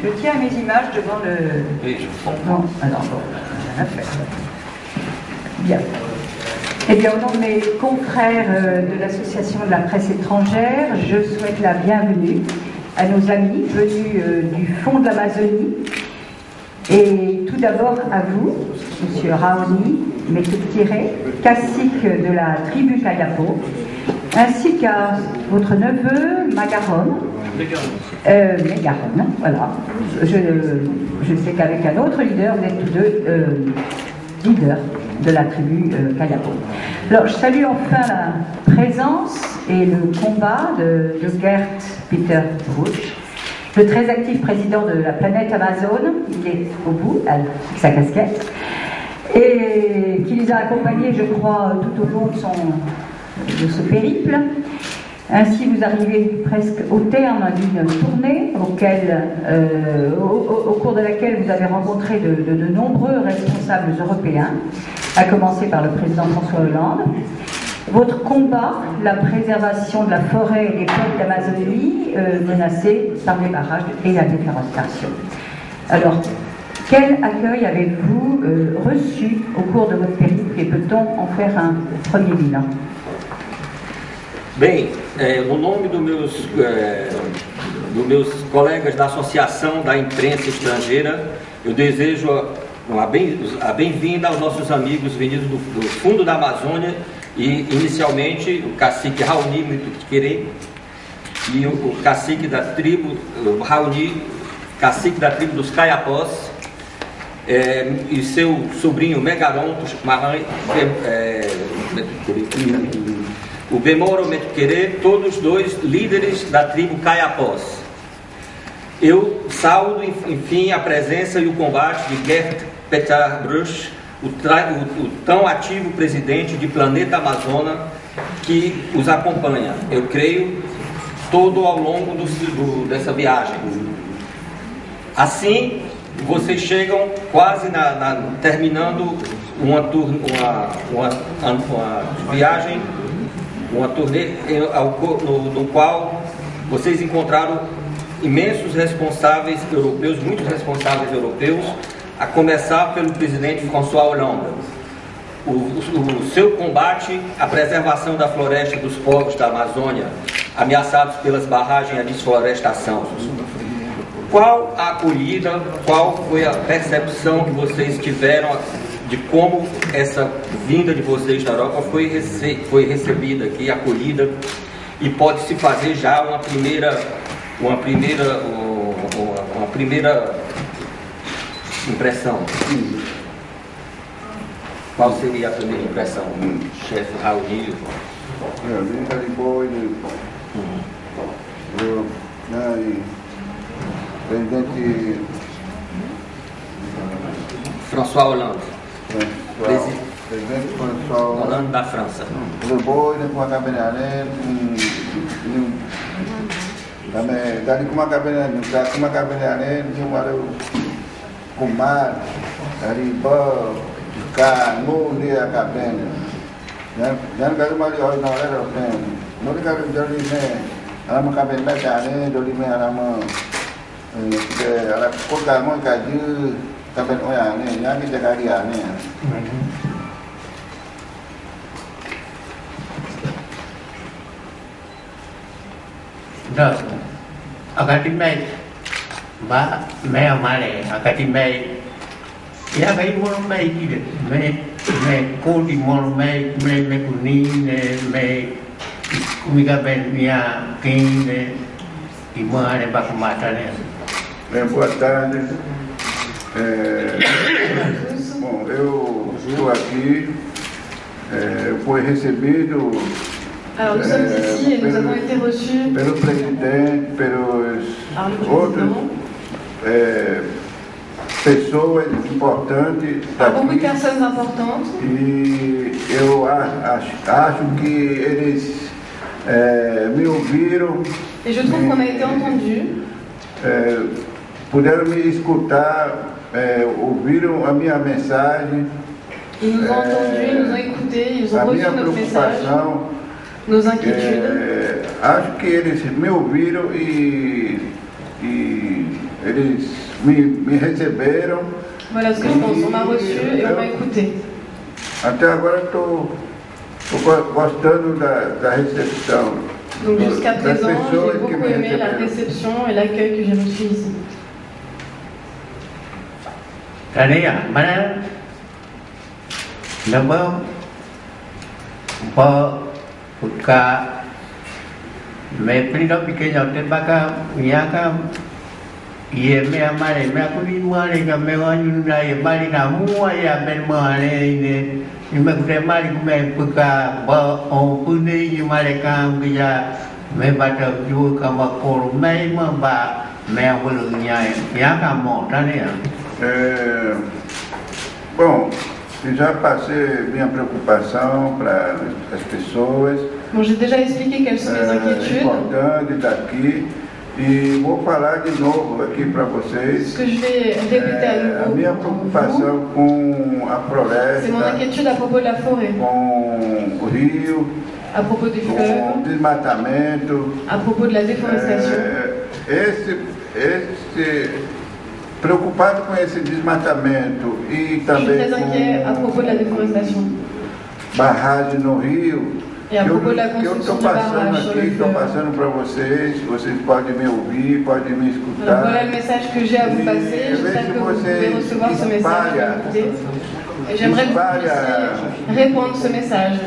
Je tiens mes images devant le... Non, alors bon, rien à faire. Bien. Eh bien, au nom de mes confrères de l'Association de la presse étrangère, je souhaite la bienvenue à nos amis venus du fond de l'Amazonie. Et tout d'abord à vous, Monsieur Raoni Metukire, cacique de la tribu Kayapo, ainsi qu'à votre neveu Magaron. Megaron, voilà. Je sais qu'avec un autre leader, vous êtes tous deux leaders de la tribu Kayapo. Alors, je salue enfin la présence et le combat de Gert Peter Bush, le très actif président de la planète Amazon. Il est au bout, avec sa casquette, et qui les a accompagnés, je crois, tout au long de ce périple. Ainsi, vous arrivez presque au terme d'une tournée au cours de laquelle vous avez rencontré de nombreux responsables européens, à commencer par le président François Hollande. Votre combat, la préservation de la forêt et des peuples d'Amazonie menacés par les barrages et la déforestation. Alors, quel accueil avez-vous reçu au cours de votre périple et peut-on en faire un premier bilan? Bem, no nome dos meus colegas da Associação da Imprensa Estrangeira, eu desejo a bem-vinda aos nossos amigos vindos do fundo da Amazônia e, inicialmente, o cacique Raoni Metukire e o cacique da tribo, Raoni, cacique da tribo dos Kayapós, e seu sobrinho Megaron o Bemoro Metukire, todos dois líderes da tribo Kayapós. Eu saúdo, enfim, a presença e o combate de Gert Peter Bush, o tão ativo presidente de Planeta Amazônia, que os acompanha, eu creio, todo ao longo dessa viagem. Assim, vocês chegam quase terminando uma viagem, uma turnê no qual vocês encontraram imensos responsáveis europeus, muitos responsáveis europeus, a começar pelo presidente François Hollande. O seu combate à preservação da floresta dos povos da Amazônia, ameaçados pelas barragens e a desflorestação. Qual a acolhida, qual foi a percepção que vocês tiveram de como essa vinda de vocês da Europa foi recebida aqui, acolhida, e pode-se fazer já uma primeira impressão? Qual seria a primeira impressão, chefe Raoni? Presidente François Hollande. Presidente François Hollande da França. Dari Kumar, dari Kanu dia kabin. Jangan kalau mali orang orang orang. Mari kalau dari ni, alam kabin baca ni, dari ni alam kota mau kaji kabin orang ni, yang kita kerja ni. Dah, akademik, ba, saya malai akademik. Ya, saya mau mai kira, mai kodi mau mai kuni, mai kumiga benia kini, imah ada bak mata ni. Boa tarde. Bom, eu estou aqui, fui recebido. Alors nous sommes ici et nous avons été reçus pelo presidente, pelos outros pessoas importantes par beaucoup de daqui, personnes importantes. e eu acho que eles me ouviram, Et je trouve qu'on a été entendus. puderam me escutar, ouviram a minha mensagem, Ils nous ont entendus, ils nous ont écoutés, ils ont a reçu minha notre message. preocupação nos inquiétudes. Acho que eles me ouviram e eles me receberam. Voilà ce que je pense. On m'a reçu et on m'a écouté. Até agora estou gostando da recepção. Donc jusqu'à das présent, pessoas j'ai que beaucoup me aimé la receberam. réception et l'accueil que j'ai reçu ici. Tania, mana nama buka me prido pequeño te vaca miaka ye me amare me akuni mare ka me wanyu na ye mari na mua ya ben mare ne ni me kute mari me buka ba o pune ni mare ka ya me bata ju ka ma ko me ma ba me wulu nya ya ka mo Tania. Bom, eu já passei minha preocupação para as pessoas. Bon, j'ai déjà expliqué quelles sont les É inquiétudes. importante estar aqui e vou falar de novo aqui para Ce vocês. que je vais répéter à A nouveau minha pour vous, preocupação com a c'est mon floresta, inquiétude à propos de la forêt, com o rio, à propos du com o fleuve, desmatamento. à propos de la déforestation. Preocupado com esse desmatamento e Je suis também très inquiet à propos de la déforestation barragem no rio. et à Que propos de la eu estou construction du passando barrage sur aqui, le estou fleuve. passando para vocês podem me ouvir, podem me Alors escutar. voilà le message que j'ai à vous passer. J'espère que vous pouvez recevoir ce message et l'écouter. Et j'aimerais que vous puissiez répondre ce message.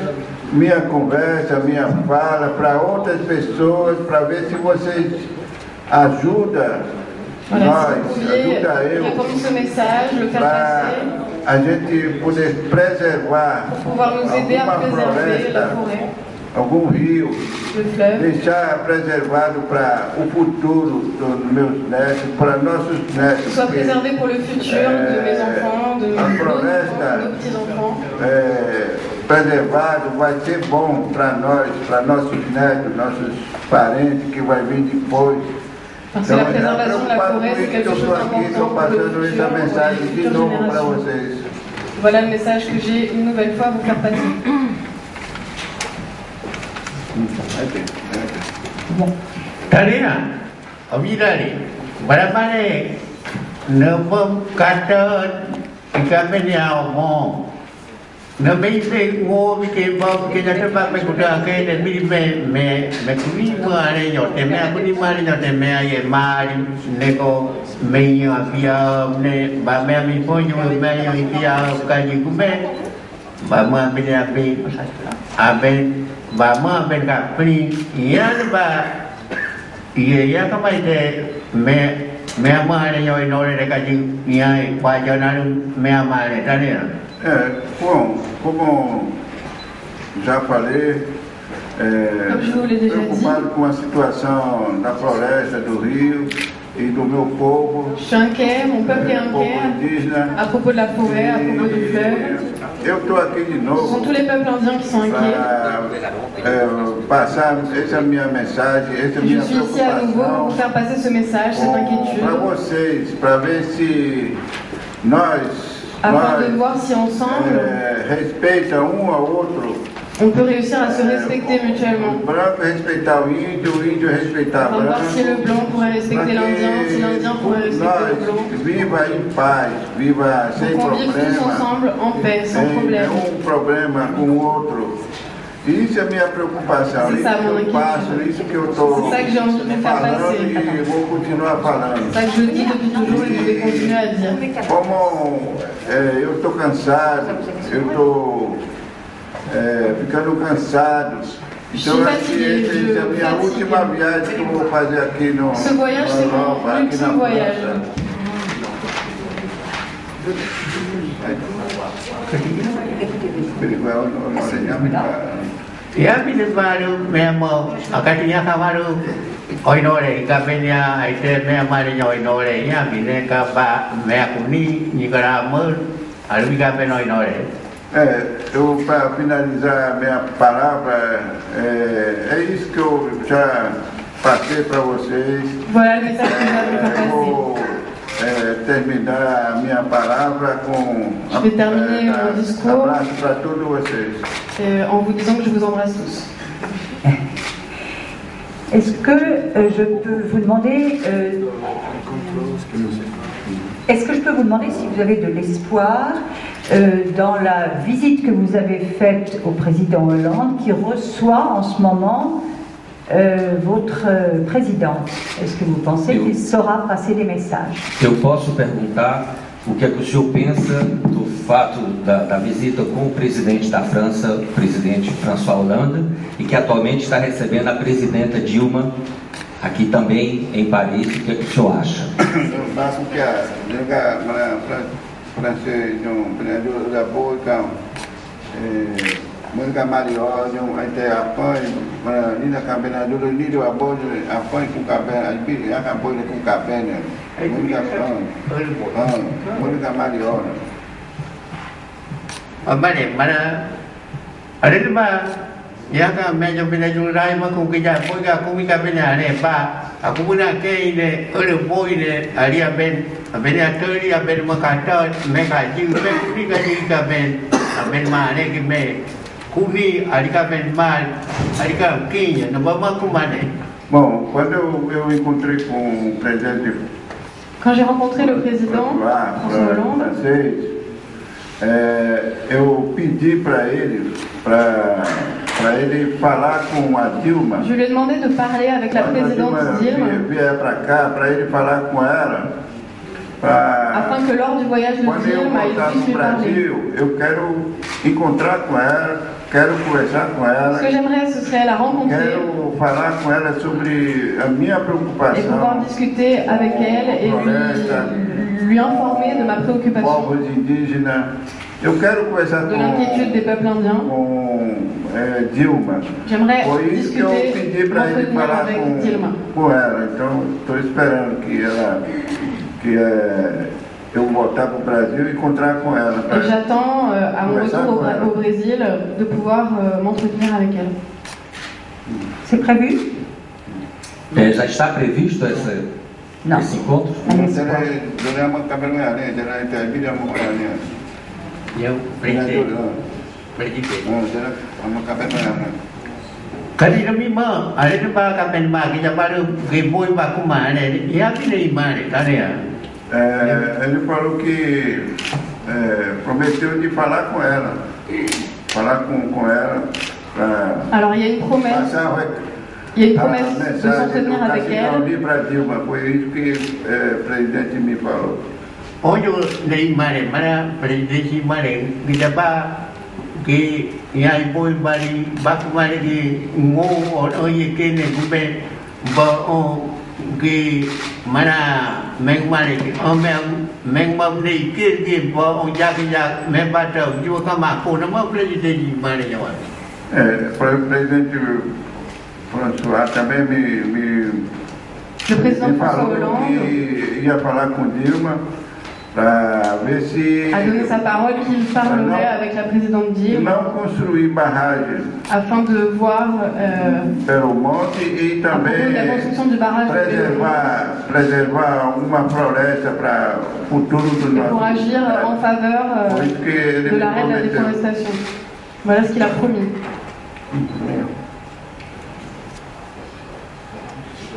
Minha conversa, minha fala para outras pessoas, para ver se vocês ajudam Voilà, nós, si vous pouviez ajuda eu, répondre ce message, le faire para passer, a gente poder preservar pour pouvoir nous aider à alguma préserver la floresta, forêt, algum rio, le fleuve, deixar preservado para o futuro dos meus netos, para nossos que netos. ce soit préservé pour le futur de mes enfants, de nos petits-enfants. Preservado vai ser bom para nós, para nossos netos, nossos parentes que vai vir depois. Parce que la préservation de la forêt, c'est quelque chose estou aqui, estou d'important pour le passando essa futur, pour mensagem les de futures novo para générations. vocês. Voilà le message que j'ai une nouvelle fois à vous faire passer. Tania, Omidari, barabara nama kata jika beliau mau nabi se ngo bikin bau bikin jatuh bak kuda ke dan me kuni mana nyot me aku ni mana nyot me aye mari neko me yo pia ne ba me mi ponyo me yo pia kaji kume ba ma bina bi aben ba ma ben ka pri yan ba ya kamai de me amare yo no le kaji ya kwa jana me amare Tania. Bom, como já falei, Comme je vous l'ai déjà dit, preocupado com a situação da floresta, do rio e do meu povo, je suis inquiet, mon peuple est povo inquiet indígena. à propos de la forêt, à propos du fleuve. Eu estou aqui de Ce sont novo tous les peuples indiens qui sont inquiets. para passar essa minha mensagem, essa Je minha suis ici à nouveau pour preocupação vous faire passer ce message, cette para inquiétude, vocês, para ver se nós afin de voir si ensemble respeita ao outro. on peut réussir à se respecter mutuellement. O branco respeitar o índio respeitar o Afin de voir si le branco. blanc pourrait respecter l'Indien, si l'Indien pourrait respecter le blanc. Nós viva em paz, viva sem Pour qu'on vive tous problema, ensemble en paix, sans problème. nenhum problema com o outro. Isso é a minha preocupação, C'est isso ça, que mon eu inquiétude. passo, isso que eu estou C'est ça que j'ai envie de vous faire falando passer. e vou continuar falando. C'est ça que je dis depuis toujours et je vais continuer à dire. Como eu estou cansado, eu estou ficando cansado. Então acho que essa é a minha última viagem que eu vou fazer aqui no Ce voyage, c'est mon Europa, aqui na ultime voyage. França. Ya bila baru memang akatinya kamaru oinore kapenya aite me mari oinore ya bila kaba me akuni ni karama alu kapena oinore. Eu, para finalizar a minha palavra, é isso que eu já passei para vocês. Voilà le message que je vais vous faire Eu passer. vou terminar a minha palavra com Je vais terminer mon discours. abraço para todos vocês. En vous disant que je vous embrasse tous. Est-ce que je peux vous demander si vous avez de l'espoir dans la visite que vous avez faite au président Hollande, qui reçoit en ce moment votre présidente? Est-ce que vous pensez qu'il saura passer des messages? Eu posso perguntar o que é que o senhor pensa do fato da visita com o presidente da França, o presidente François Hollande, e que atualmente está recebendo a presidenta Dilma aqui também em Paris. O que é que o senhor acha? Música maravilhosa, até apanho, linda cabena, do lindo apoio, apanho com cabena, acabou com cabena, música maravilhosa. Mana, ada tu ba? Ya kan macam benda jurai macam kerja, pun aku mika benda ni ba. Aku pun nak kei ni, ada boy ni, ada ben ateri, ben makata, mereka juga ni kan ben mana ke me. Kuni adika ben mal, adika Kenya, não vamos acompanhar. Bom, quando eu encontrei com o presidente, quand j'ai rencontré le président François Hollande, eu pedi para ele falar com a Dilma. Je lui ai demandé de parler avec la présidente Dilma. Vier para cá, para ele falar com ela. Afin que lors du voyage de Dilma, il puisse lui parler. Eu quero encontrar com ela, quero conversar com ela. Ce que j'aimerais, ce serait la rencontrer. Quero falar com ela sobre a minha preocupação. Et pouvoir discuter avec elle et lui informer de ma préoccupation. Povos indígenas. Eu quero conversar de l'inquiétude des peuples indiens. Com Dilma. J'aimerais que discuter, eu pedi para ele falar com ela. Então, estou esperando que eu voltar para o Brasil e encontrar com ela. Et j'attends à mon retour au Brésil de pouvoir m'entretenir avec elle. C'est prévu? Já está previsto esse encontro? Kali kami mah, ada tu bah kapan mah kita baru boy bah kumar ni, ya bila imar kali ya. Ele falou que prometeu de falar com ela para alors il y a une promesse. Il y a une promesse de s'entretenir avec elle. Foi isso que o presidente me falou. Onde nem mana presidente mare kita bah que yang boy bari bakumare di ngo oye que ne gube ba o que mana mengmare o mengmam ni que ba o ya me bata ju kama ko na ma presidente mare ya. Foi o presidente François também le président François Hollande que ia falar com Dilma. A donné sa parole qu'il parlerait avec la présidente Dilma afin de voir pelo monte e também la construction du barrage preservar uma floresta para o futuro do nosso pour agir en faveur de l'arrêt de la déforestation. Voilà ce qu'il a promis.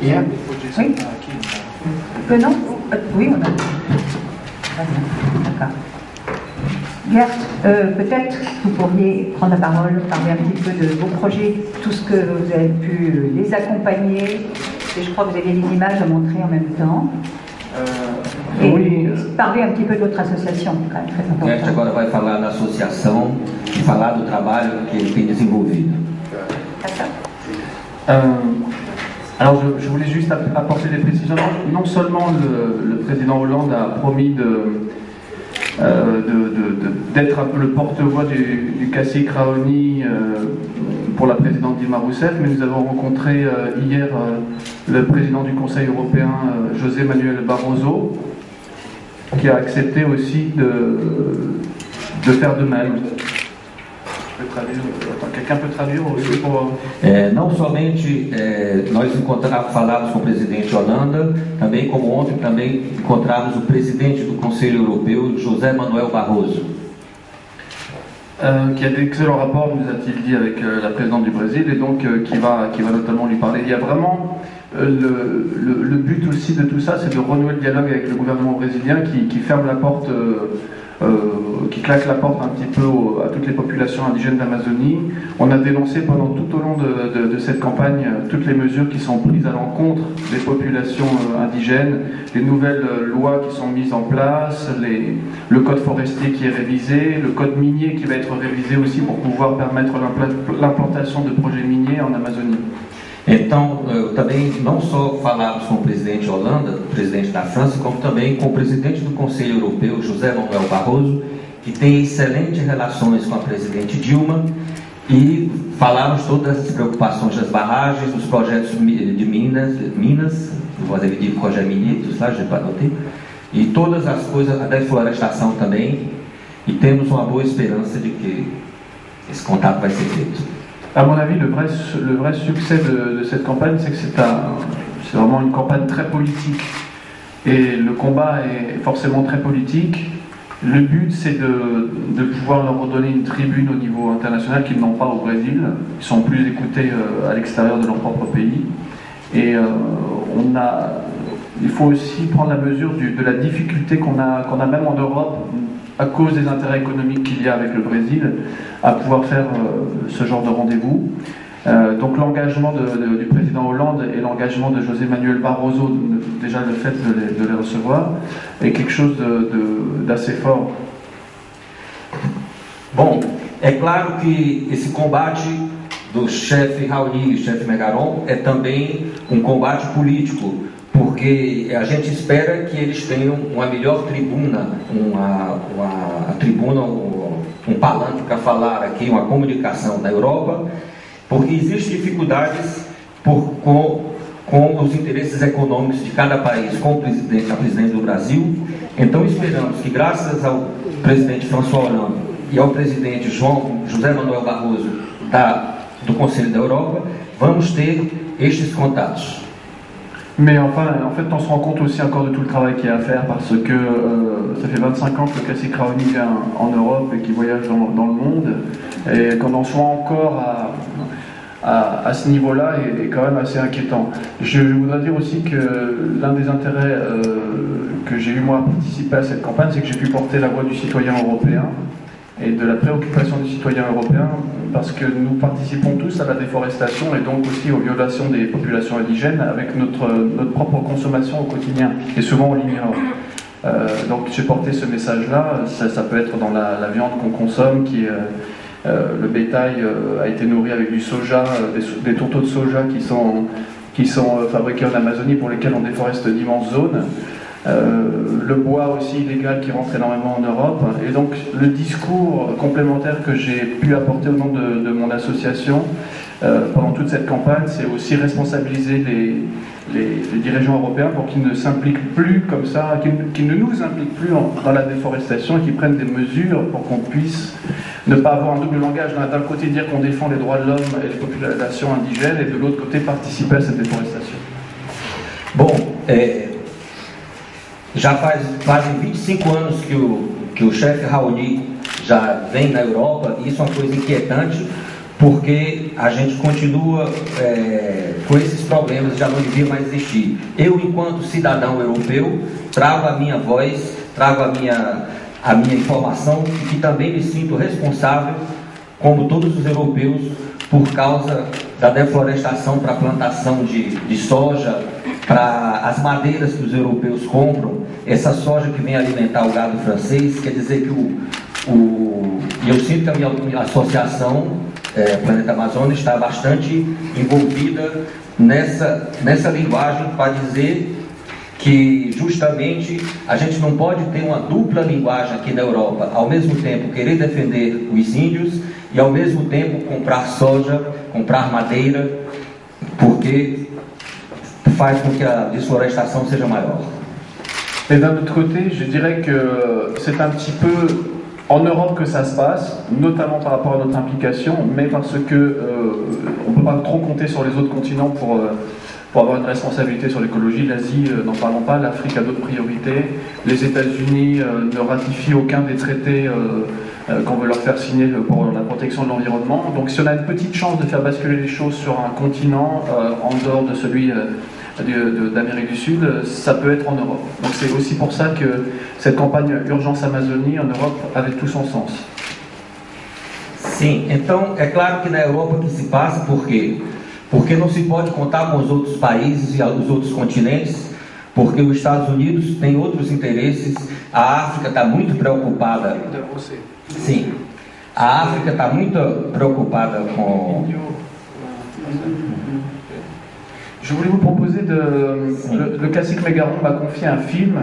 Oui. Non? Oui, on a. D'accord. Gert, peut-être vous pourriez prendre la parole, parler un petit peu de vos projets, tout ce que vous avez pu les accompagner. Et je crois que vous avez des images à montrer en même temps. Et oui, parler un petit peu de votre association, quand même très important. Gert agora vai falar da associação e falar do trabalho que ele tem desenvolvido. Alors je voulais juste apporter des précisions. Non seulement le président Hollande a promis d'être un peu le porte-voix du cacique Raoni pour la présidente Dilma Rousseff, mais nous avons rencontré hier le président du Conseil européen José Manuel Barroso, qui a accepté aussi de faire de même. Quelqu'un peut traduire aussi pour... Não somente nós falamos com o presidente Hollande, também como ontem também encontramos o presidente do Conselho Europeu, José Manuel Barroso. qui a d'excellents rapports, nous a-t-il dit, avec la présidente du Brésil, et donc qui va notamment lui parler. Il y a vraiment le but aussi de tout ça, c'est de renouer le dialogue avec le gouvernement brésilien qui ferme la porte, qui claque la porte un petit peu à toutes les populations indigènes d'Amazonie. On a dénoncé pendant tout au long de cette campagne toutes les mesures qui sont prises à l'encontre des populations indigènes, les nouvelles lois qui sont mises en place, le code forestier qui est révisé, le code minier qui va être révisé aussi pour pouvoir permettre l'implantation de projets miniers en Amazonie. Então, também não só falamos com o presidente Hollande, presidente da França, como também com o presidente do Conselho Europeu, José Manuel Barroso, que tem excelentes relações com a presidente Dilma, e falamos todas as preocupações das barragens, dos projetos de minas, vous avez dit projet minier, tout ça, je n'ai pas noté, e todas as coisas, a deflorestação também, e temos uma boa esperança de que esse contato vai ser feito. À mon avis, le vrai succès de cette campagne, c'est que c'est vraiment une campagne très politique. Et le combat est forcément très politique. Le but, c'est de pouvoir leur redonner une tribune au niveau international qu'ils n'ont pas au Brésil. Ils sont plus écoutés à l'extérieur de leur propre pays. Et il faut aussi prendre la mesure de la difficulté qu'on a même en Europe, à cause des intérêts économiques qu'il y a avec le Brésil, à pouvoir faire ce genre de rendez-vous. Donc l'engagement du président Hollande et l'engagement de José Manuel Barroso, déjà le fait de les recevoir, est quelque chose d'assez fort. Bom, é claro que esse combate do chefe Raoni e chefe Megaron é também um combate político, porque a gente espera que eles tenham uma melhor tribuna, uma tribuna, um palanque para falar aqui, uma comunicação na Europa, porque existem dificuldades com os interesses econômicos de cada país, com a presidente do Brasil. Então esperamos que, graças ao presidente François Hollande e ao presidente José Manuel Barroso do Conselho da Europa, vamos ter estes contatos. Mais enfin, en fait, on se rend compte aussi encore de tout le travail qu'il y a à faire parce que ça fait 25 ans que le cacique Raoni vient en Europe et qu'il voyage dans le monde, et qu'on en soit encore à ce niveau-là est quand même assez inquiétant. Je voudrais dire aussi que l'un des intérêts que j'ai eu moi à participer à cette campagne, c'est que j'ai pu porter la voix du citoyen européen et de la préoccupation des citoyens européens, parce que nous participons tous à la déforestation et donc aussi aux violations des populations indigènes avec notre propre consommation au quotidien, et souvent on l'ignore. Donc j'ai porté ce message-là, ça peut être dans la viande qu'on consomme, le bétail a été nourri avec du soja, des tourteaux de soja qui sont fabriqués en Amazonie, pour lesquels on déforeste d'immenses zones. Le bois aussi illégal qui rentre énormément en Europe, et donc le discours complémentaire que j'ai pu apporter au nom de mon association pendant toute cette campagne, c'est aussi responsabiliser les dirigeants européens pour qu'ils ne s'impliquent plus comme ça, qu'ils ne nous impliquent plus dans la déforestation, et qu'ils prennent des mesures pour qu'on puisse ne pas avoir un double langage, d'un côté dire qu'on défend les droits de l'homme et les populations indigènes, et de l'autre côté participer à cette déforestation. Bom, já fazem 25 anos que o chefe Raoni já vem na Europa, e isso é uma coisa inquietante, porque a gente continua com esses problemas, já não devia mais existir. Eu, enquanto cidadão europeu, trago a minha voz, trago a minha informação, e que também me sinto responsável, como todos os europeus, por causa da deflorestação para a plantação de soja, para as madeiras que os europeus compram, essa soja que vem alimentar o gado francês. Quer dizer que eu sinto que a minha associação, Planeta Amazônia, está bastante envolvida nessa linguagem para dizer que justamente a gente não pode ter uma dupla linguagem aqui na Europa, ao mesmo tempo querer defender os índios e ao mesmo tempo comprar soja, comprar madeira, porque faz com que a desflorestação seja maior. Et d'un autre côté, je dirais que c'est un petit peu en Europe que ça se passe, notamment par rapport à notre implication, mais parce que on ne peut pas trop compter sur les autres continents pour avoir une responsabilité sur l'écologie. L'Asie, n'en parlons pas, l'Afrique a d'autres priorités. Les États-Unis ne ratifient aucun des traités qu'on veut leur faire signer pour la protection de l'environnement. Donc si on a une petite chance de faire basculer les choses sur un continent en dehors de celui d'Amérique du Sud, ça peut être en Europe. Donc c'est aussi pour ça que cette campagne Urgence Amazonie en Europe avait tout son sens. Sim, então é claro que na Europa que se passa, por quê? Porque não se pode contar com os outros países e os outros continentes, porque os Estados Unidos têm outros interesses, a África está muito preocupada. Sim, a África está muito preocupada com... Je voulais vous proposer le cacique Megaron m'a confié un film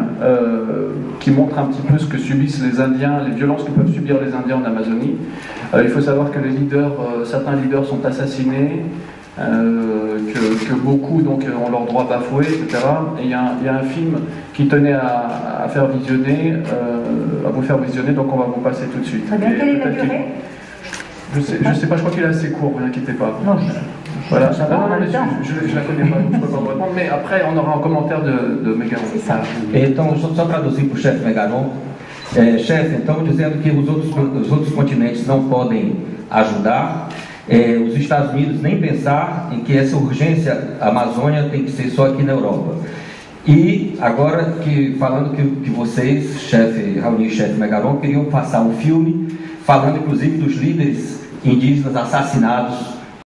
qui montre un petit peu ce que subissent les Indiens, les violences que peuvent subir les Indiens en Amazonie. Il faut savoir que les leaders, certains leaders sont assassinés, que beaucoup donc ont leurs droits bafoués, etc. Et il y a un film qui tenait à faire visionner, à vous faire visionner, donc on va vous passer tout de suite. Très bien, quelle est la durée? Je sais pas, je crois qu'il est assez court, vous inquiétez pas. Non, voilà, je la connais pas, donc je peux pas vous répondre, mais après on aura un commentaire de Megaron. C'est ça. Então, só traduzir para o chefe Megaron. Chefe, então dizendo que os outros continentes não podem ajudar, os Estados Unidos nem pensar em que essa urgência Amazônia tem que ser só aqui na Europa. E agora falando que vocês, chefe Raoni e chefe Megaron, queriam passar um filme falando inclusive dos líderes indígenas assassinados